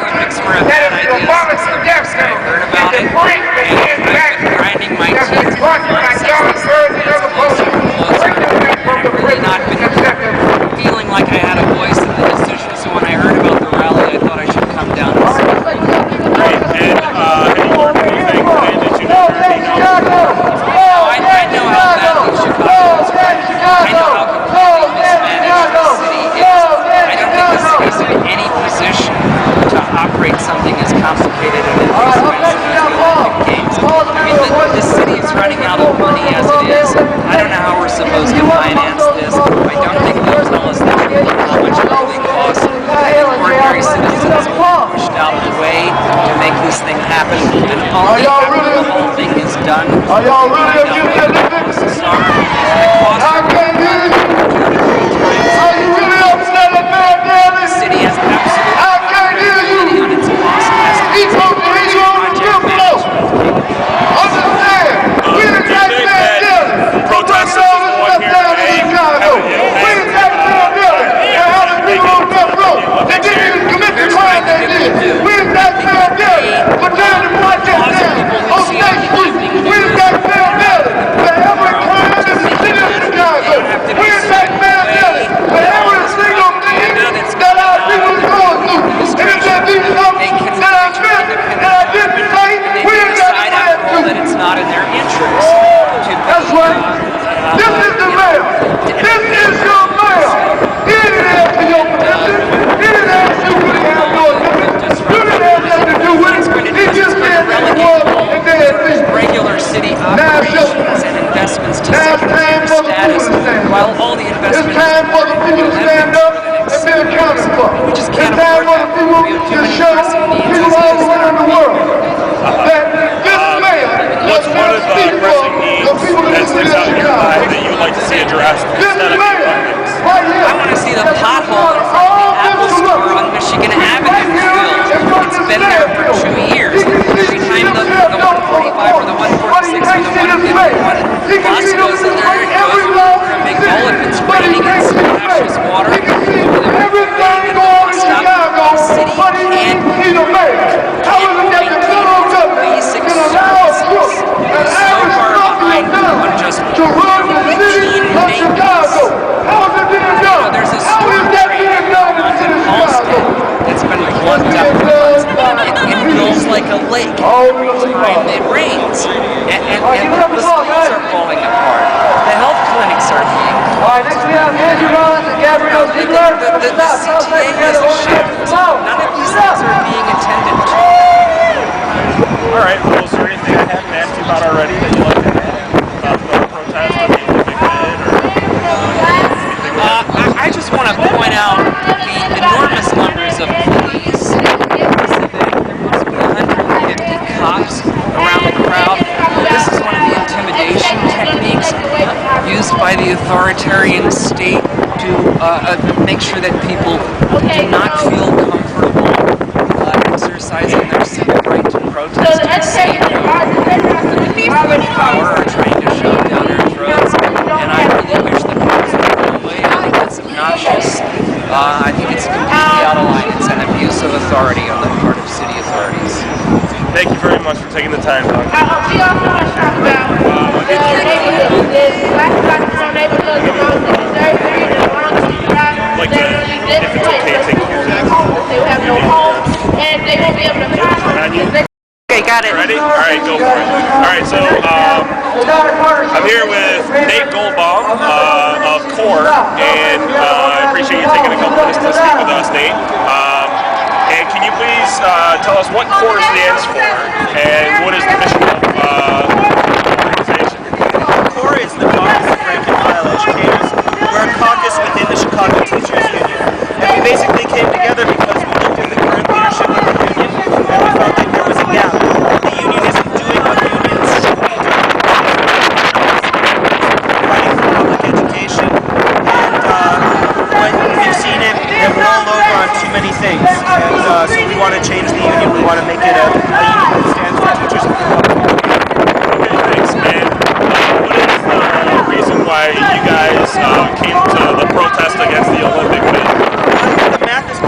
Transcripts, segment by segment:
Olympics were a bad idea since the first I heard about it, and I've been grinding my teeth for months as this gets closer and closer, and I've really not been feeling like I had a voice in the decision, so when I heard about the rally, I thought I should come down and see it. Great, and have you learned anything today that you know I know how badly Chicago is run. I know how completely mismanaged the city is. I don't think the city's in any position to operate something as complicated and expensive as the Olympic Games. I mean, the city is running out of money as it is. I don't know how we're supposed to finance this. I don't think they'll tell us how much it really costs. Ordinary citizens are pushed out of the way to make this thing happen. And only after the whole thing is done, are y'all really against the Olympics? Are you really upset about that? The city has absolutely I can't hear you. on its cost. He's on management. Understand? We the taxpayer dealing. protesters is going here today? We the taxpayer dealing. And how the people on death row, they didn't even commit the crime they did. We the taxpayer dealing. For tearing the protest down on State Street. We the taxpayer dealing. For every crime in the city of Chicago. We the taxpayer dealing. For every single thing that our people is going through. And if there be something that I missed and I didn't say, we the taxpayer too. That it's not in their interest. That's right. This is the mayor. This is your mayor. He didn't ask for your permission. He didn't ask you to have your Olympics. You didn't ask him to do it. He just said that it was and then regular city operations and investments to secondary status, while all the investments it's time for the people to stand up and be accounted for. we just It's can't time afford for the that. people We have too to many show pressing needs people as all it is. around the world that this mayor What's does one not of the speak for pressing the needs people of that the city sticks of out in your Chicago. mind that you would like to see addressed This instead of the mayor, Olympics? right here, I want to see the pothole in front of the Apple Store on Michigan Avenue filled. It's been there for 2 years. Every time the 145 or the 146 or the 151 bus goes in there, it goes for a big bowl. If it's raining, it splashes water over the everything going in Chicago, city but he can't need a mayor. How is it that the federal government basic can allow us services and so average far company behind on just to run the city of Chicago? How is it being done? There's a How is that being done in the city of Chicago? that's been plugged up for months. It goes like a lake every time it rains. And the schools are falling apart. The health clinics are being All right, next we have Andrew Rollins and Gabrielle Ziegler. the CTA is a shambles. None of these things are being attended to. All right, well, is there anything I haven't asked you about already that you'd like to add about the protest or being evicted or I just want to point out the enormous numbers of police. There must be 150 cops around the crowd. This is one of the intimidation techniques used by the authoritarian state to make sure that people do not feel comfortable exercising their civic right to protest and say no. The people in power are trying to shove down their throats, and I really wish that people would go away. I think it's obnoxious. I think it's completely out of line. It's an abuse of authority on the part of city authorities. Thank you very much for taking the time, Doc. We also want to talk about the neighborhood. Black neighborhoods around 33 and around 65. Like if it's okay to take your They will have no homes, and they won't be able to find. Okay, got it. Ready? All right, go for it. All right, so I'm here with Nate Goldbaum of CORE, and I appreciate you taking a couple minutes to speak with us, Nate. And can you please tell us what CORE stands for, and what is the mission of the organization? CORE is the Caucus of Rank and File Educators. We're a caucus within the Chicago Teachers Union. And we basically came together because we looked at the current leadership of the union and we felt like there was a gap. The union isn't doing what unions should be doing. Fighting for public education. And what we've seen it roll over on too many things. And so we want to change the union. We want to make it a union that stands for teachers of the public. Okay, thanks. And what is the reason why you guys came to the protest against the Olympic bid? The math is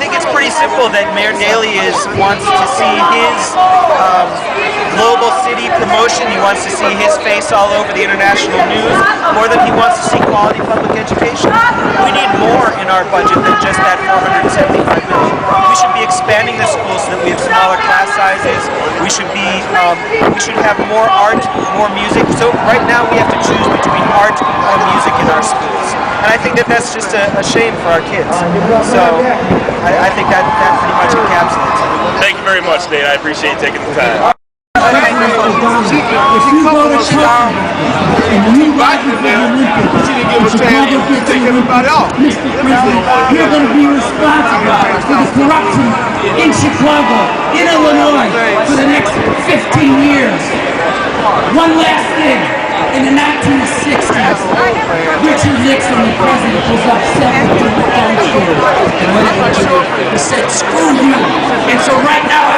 think it's pretty simple that Mayor Daley wants to see his global city promotion. He wants to see his face all over the international news more than he wants to see quality public education. We need more in our budget than just that $475 million. We should be expanding the schools so that we have smaller class sizes. We should have more art, more music. So right now we have to choose between art or music in our schools. And I think that that's just a shame for our kids. So I think that pretty much encapsulates it. Thank you very much, Nate. I appreciate you taking the time. If you go to China and you ride with the Olympics, Chicago gets everybody off. Mr. President, you're going to be responsible for the corruption in Chicago, in Illinois, for the next 15 years. One last thing. In the 1960s, Richard Nixon, the president, was upset with the He said, screw you. And so right now,